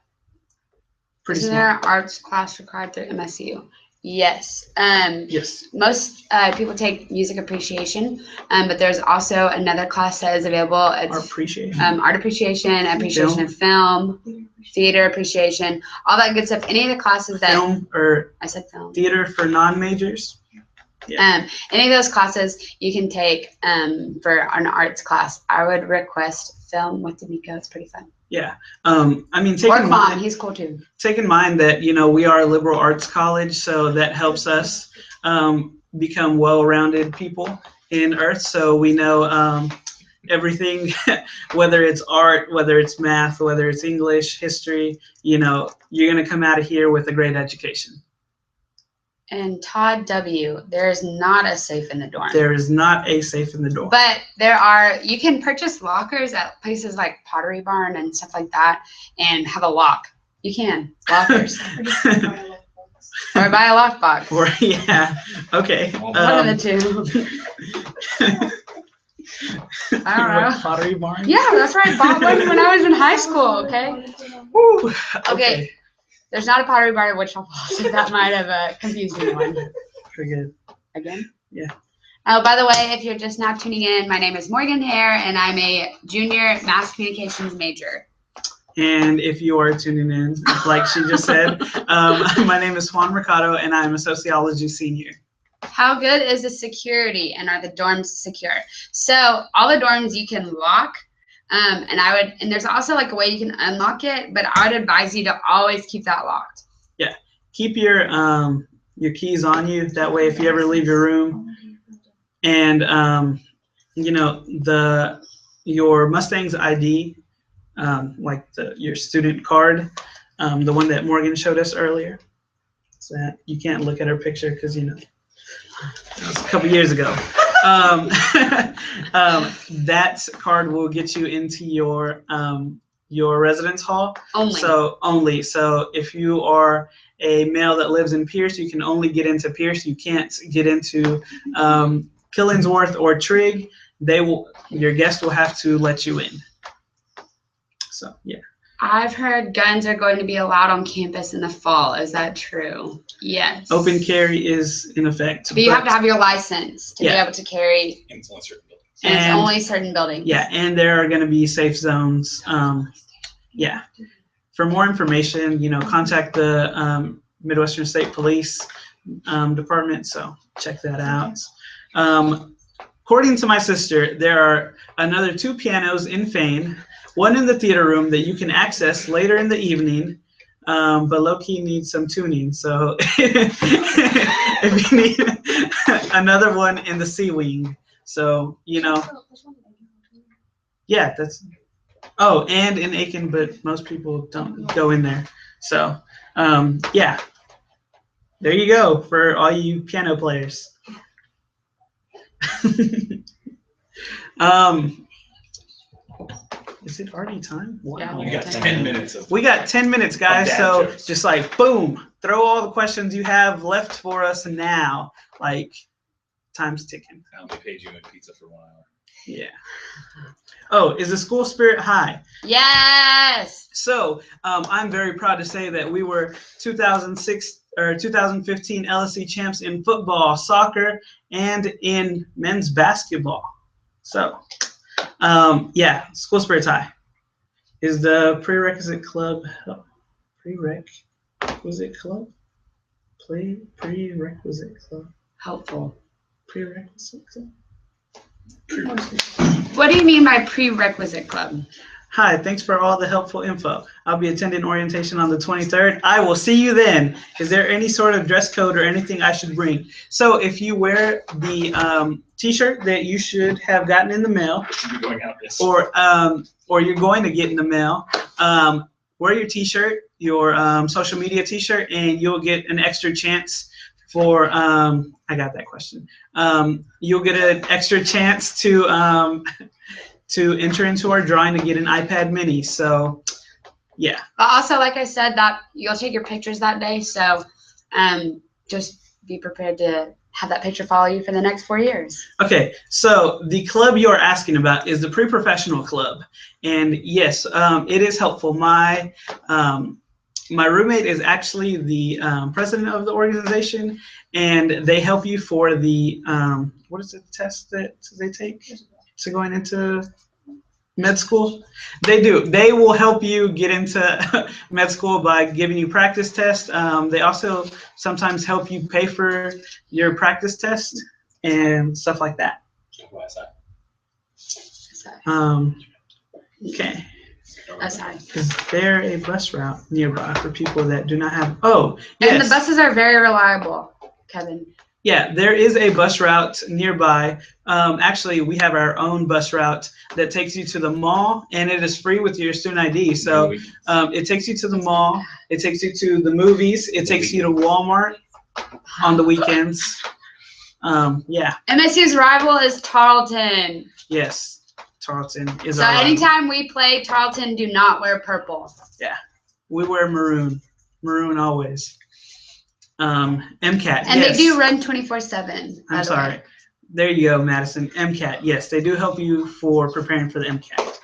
pretty Isn't small. there an arts class required through MSU? Yes. Yes. Most people take music appreciation, but there's also another class that is available. It's Our appreciation. art appreciation, appreciation of film, theater appreciation, all that good stuff. Any of the classes that Film or I said film. theater for non-majors. Any of those classes you can take for an arts class. I would request film with D'Amico. It's pretty fun. Yeah. I mean, take Or in Quan, mind, he's cool too. take in mind that, we are a liberal arts college, so that helps us become well-rounded people in Earth. So we know everything, whether it's art, whether it's math, whether it's English, history, you're going to come out of here with a great education. And Todd W., there is not a safe in the dorm. There is not a safe in the door. But you can purchase lockers at places like Pottery Barn and stuff like that and have a lock. You can, lockers. Or buy a lockbox. Or, yeah, okay. One of the two. I don't know. Pottery Barn? Yeah, that's right. I bought one when I was in high school, okay? Woo, Okay. There's not a Pottery Barn at Wichita Falls, so that might have confused anyone. Pretty good. Again? Yeah. Oh, by the way, if you're just now tuning in, my name is Morgan Hare, and I'm a junior mass communications major. And if you are tuning in, like she just said, my name is Juan Mercado, and I'm a sociology senior. How good is the security, and are the dorms secure? So all the dorms you can lock, and there's also like a way you can unlock it, but I would advise you to always keep that locked. Yeah, keep your keys on you. That way, if you ever leave your room, and your Mustang's ID, like your student card, the one that Morgan showed us earlier. So that you can't look at her picture because that was a couple years ago. That card will get you into your residence hall. Only. So if you are a male that lives in Pierce, you can only get into Pierce. You can't get into Killingsworth or Trigg. Your guest will have to let you in. So yeah. I've heard guns are going to be allowed on campus in the fall. Is that true? Yes. Open carry is in effect. But you have to have your license to be able to carry. And it's only certain buildings. And it's only certain buildings. Yeah, and there are going to be safe zones. Yeah. For more information, contact the Midwestern State Police Department. So check that out. According to my sister, there are another 2 pianos in Fane, one in the theater room that you can access later in the evening, but low-key needs some tuning. So if you need another one in the C wing, so yeah, and in Aiken, but most people don't go in there. So yeah, there you go for all you piano players. Is it already time? Wow. Yeah. You got 10 minutes of. We got 10 minutes, guys. Dad So jokes. just like boom, throw all the questions you have left for us now. Like time's ticking. I only paid you in pizza for 1 hour. Yeah. Oh, is the school spirit high? Yes. So I'm very proud to say that we were 2006 or 2015 LSC champs in football, soccer, and in men's basketball. So yeah, school spirit's high. Is the prerequisite club prerequisite club? Prerequisite club. Helpful. Prerequisite club. What do you mean by prerequisite club? Hi, thanks for all the helpful info. I'll be attending orientation on the 23rd. I will see you then. Is there any sort of dress code or anything I should bring? So if you wear the t-shirt that you should have gotten in the mail, You're going out this. or you're going to get in the mail, wear your t-shirt, your social media t-shirt, and you'll get an extra chance for, I got that question. You'll get an extra chance to enter into our drawing to get an iPad mini. So yeah. But also, like I said, that you'll take your pictures that day. So just be prepared to have that picture follow you for the next 4 years. Okay, so the club you're asking about is the pre-professional club. And yes, it is helpful. My roommate is actually the president of the organization, and they help you for the, what is the test that they take to going into med school? They do. They will help you get into med school by giving you practice tests. They also sometimes help you pay for your practice test and stuff like that. Okay. Is there a bus route nearby for people that do not have? Oh, yes. And the buses are very reliable, Kevin. Yeah, there is a bus route nearby. Actually, we have our own bus route that takes you to the mall, and it is free with your student ID. So it takes you to the mall, it takes you to the movies, it takes you to Walmart on the weekends. Yeah. MSU's rival is Tarleton. Yes, Tarleton is So our rival. anytime we play Tarleton, do not wear purple. Yeah, we wear maroon. Maroon always. MCAT, And yes. they do run 24/7. I'm sorry. There you go, Madison. MCAT, yes, they do help you for preparing for the MCAT.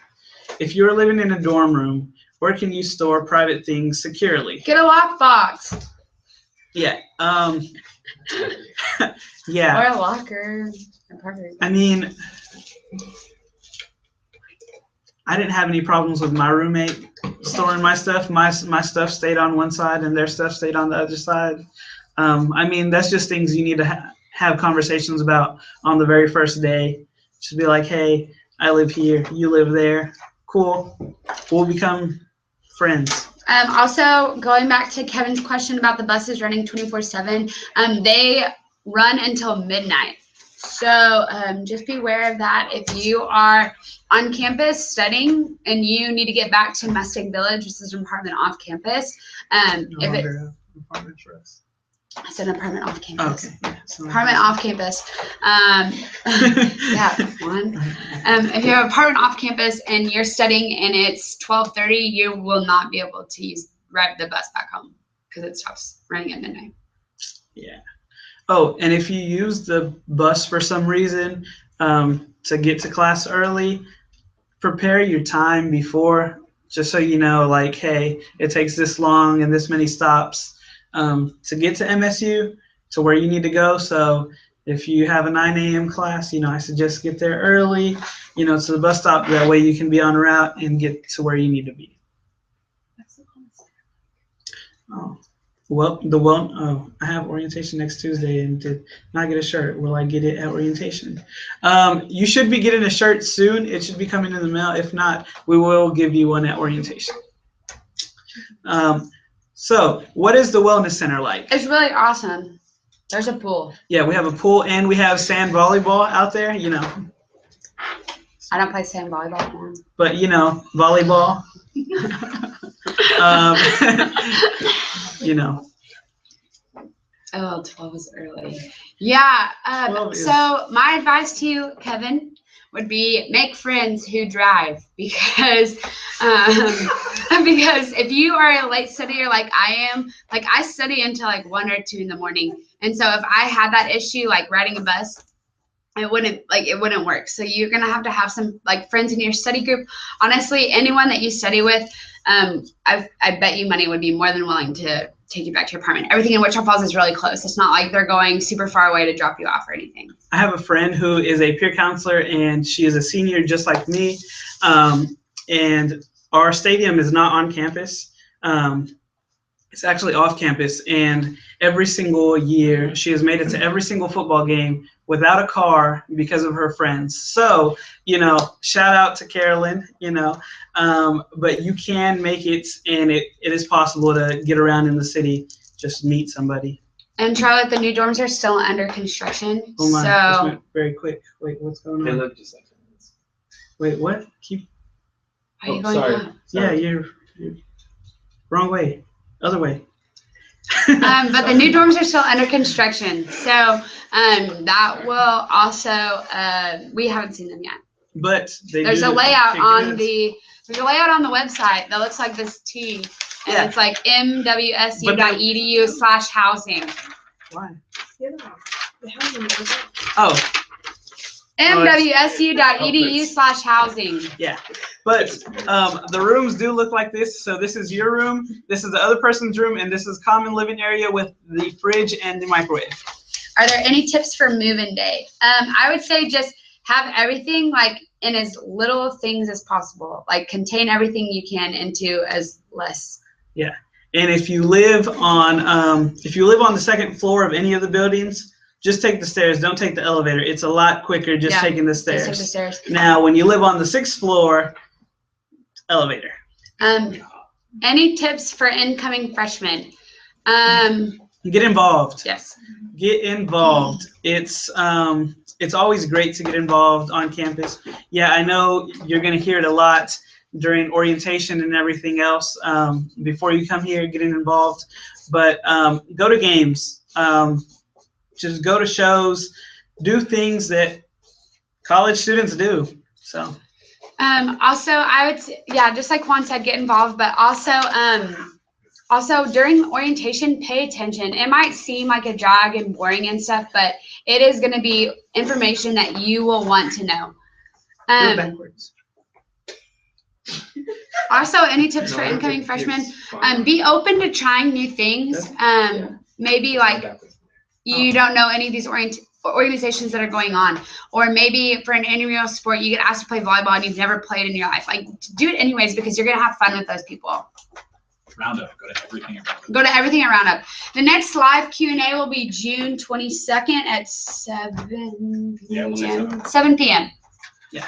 If you're living in a dorm room, where can you store private things securely? Get a lockbox. Yeah. Yeah. Or a locker. I mean, I didn't have any problems with my roommate storing my stuff. My stuff stayed on one side and their stuff stayed on the other side. I mean, that's just things you need to have conversations about on the very first day. Just be like, hey, I live here, you live there. Cool. We'll become friends. Also, going back to Kevin's question about the buses running 24/7, they run until midnight. So just be aware of that. If you are on campus studying and you need to get back to Mustang Village, which is an apartment off campus, if it, Apartment for us. it's an apartment off campus. Okay. Yeah, so Apartment off campus. Yeah, one. If you have an apartment off campus and you're studying and it's 12:30, you will not be able to ride the bus back home because it stops running at midnight. Yeah. Oh, and if you use the bus for some reason to get to class early, prepare your time before, just so you know, like, hey, it takes this long and this many stops to get to MSU, to where you need to go. So if you have a 9 a.m. class, I suggest get there early, to the bus stop. That way you can be on route and get to where you need to be. Oh. Well, I have orientation next Tuesday and did not get a shirt. Will I get it at orientation? You should be getting a shirt soon. It should be coming in the mail. If not, we will give you one at orientation. So what is the wellness center like? It's really awesome. There's a pool. Yeah, we have a pool and we have sand volleyball out there, I don't play sand volleyball anymore. but volleyball. Oh, 12 is early. Yeah. 12 is- So my advice to you, Kevin, would be make friends who drive, because because if you are a late studier like I am, like I study until like 1 or 2 in the morning, and so if I had that issue like riding a bus, it wouldn't work. So you're gonna have to have some like friends in your study group. Honestly, anyone that you study with, I bet you money would be more than willing to take you back to your apartment. Everything in Wichita Falls is really close. It's not like they're going super far away to drop you off or anything. I have a friend who is a peer counselor, and she is a senior just like me. And our stadium is not on campus. It's actually off campus, and every single year she has made it to every single football game without a car because of her friends. So, shout out to Carolyn, but you can make it, and it is possible to get around in the city. Just meet somebody. And Charlotte, the new dorms are still under construction. Oh my, this so went very quick. Wait, what's going They on? look just like friends. Wait, what? Keep. are you Oh, going sorry. up? Yeah, you're wrong way. Other way. But the new dorms are still under construction. So that will also, we haven't seen them yet. But There's do a layout kick on ass. there's a layout on the website that looks like this T, and Yeah. it's like mwsu.edu/housing. Why? The housing is- Oh, mwsu.edu/housing. yeah. But the rooms do look like this. So this is your room. This is the other person's room, and this is common living area with the fridge and the microwave. Are there any tips for move-in day? I would say just have everything like in as little things as possible. Like contain everything you can into as less. Yeah. And if you live on the second floor of any of the buildings, just take the stairs. Don't take the elevator. It's a lot quicker just taking the Just stairs. take the stairs. Now, when you live on the 6th floor, elevator. Any tips for incoming freshmen? Get involved. Yes. Get involved. It's always great to get involved on campus. Yeah, I know you're going to hear it a lot during orientation and everything else before you come here, getting involved. But go to games. Just go to shows. Do things that college students do. So. Also, I would, just like Juan said, get involved, but also during orientation, pay attention. It might seem like a drag and boring and stuff, but it is going to be information that you will want to know. Go backwards. Also, any tips for incoming freshmen? Be open to trying new things. Maybe like you don't know any of these organizations that are going on, or maybe for an intramural sport you get asked to play volleyball and you've never played in your life. Like, do it anyways because you're gonna have fun with those people. Roundup. Go to everything. Go to everything at Roundup. The next live Q&A will be June 22nd at 7 Yeah, we'll say p.m. 7 p.m. Yeah.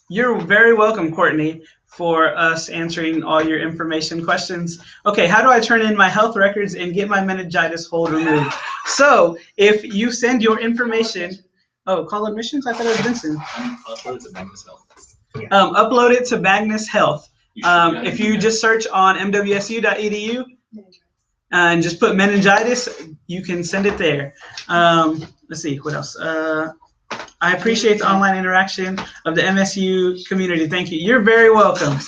You're very welcome, Courtney, for us answering all your information questions. Okay, how do I turn in my health records and get my meningitis hold removed? So if you send your information, call admissions? I thought it was Vincent. Upload to Magnus Health. Upload it to Magnus Health. If you just search on mwsu.edu and just put meningitis, you can send it there. Let's see, what else? I appreciate the online interaction of the MSU community. Thank you. You're very welcome.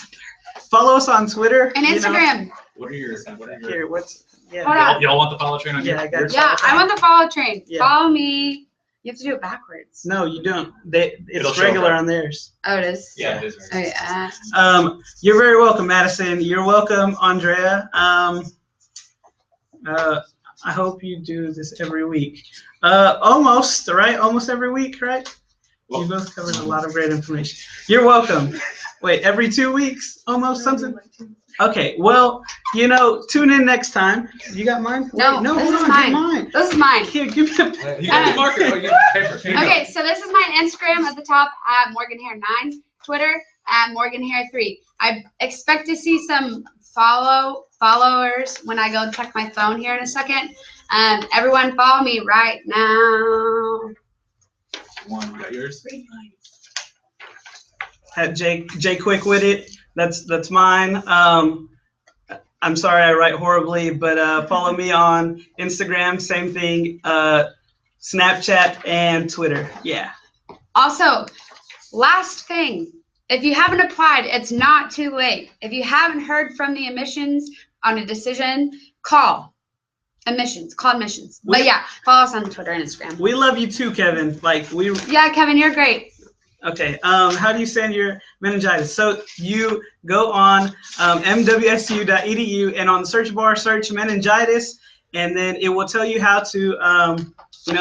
Follow us on Twitter. And Instagram. What are your Here, what's, Hold yeah. on. y'all want the follow train on Yeah, I got you. Yeah, I want the follow train. Yeah. Follow me. You have to do it backwards. No, you don't. It'll It's show regular up. on theirs. Oh, it is? Yeah, it is. Okay, You're very welcome, Madison. You're welcome, Andrea. I hope you do this every week. Almost, right? Almost every week, right? You both covered a lot of great information. You're welcome. Wait, every 2 weeks? Almost something? Okay, well, tune in next time. You got mine? No, Wait, this hold is on, mine. get mine. This is mine. Here, give me a You got the marker. Oh, you got the paper. Here you go. Okay, so this is my Instagram at the top at MorganHair9, Twitter at MorganHair3. I expect to see some followers when I go check my phone here in a second. Everyone follow me right now. One, you got yours? Had Jay Quick with it. That's mine. I'm sorry I write horribly, but follow me on Instagram, same thing, Snapchat and Twitter. Yeah. Also, Last thing, if you haven't applied, it's not too late. If you haven't heard from the admissions on a decision, call admissions. But yeah, follow us on Twitter and Instagram. We love you too, Kevin. Like Yeah, Kevin, you're great. Okay. How do you send your meningitis? So you go on mwsu.edu and on the search bar, search meningitis, and then it will tell you how to,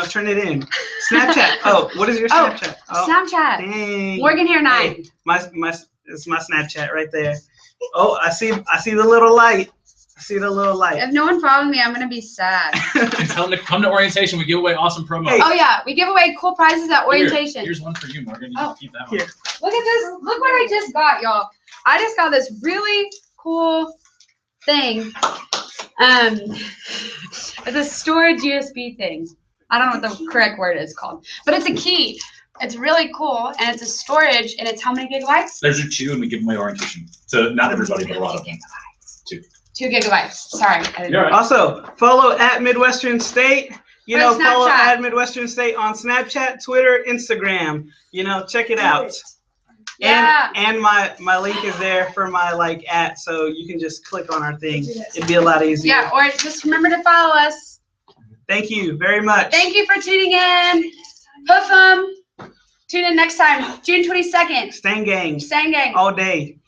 turn it in. Snapchat. Oh, what is your Snapchat? Oh, Snapchat. dang. Morgan Hair 9. Hey, it's my Snapchat right there. Oh, I see the little light. I see the little light. If no one follows me, I'm gonna be sad. Tell them to come to orientation. We give away awesome promos. Hey. Oh yeah, we give away cool prizes at orientation. Here's one for you, Morgan. You can keep that Here. one. Look at this. Look what I just got, y'all. I just got this really cool thing. It's a storage USB thing. I don't know what the correct word is called, but it's a key. It's really cool, and it's a storage, and it's how many gigabytes? There's a 2, and we give away orientation. So not everybody, but a lot of them. 2 gigabytes. Sorry. I didn't You're right. Also, follow at Midwestern State. On Follow Snapchat. at Midwestern State on Snapchat, Twitter, Instagram. Check it out. Yeah. And my link is there for my @ so you can just click on our thing. It'd be a lot easier. Yeah, or just remember to follow us. Thank you very much. Thank you for tuning in. Hoof 'em. Tune in next time, June 22nd. Stang gang Sang gang. all day.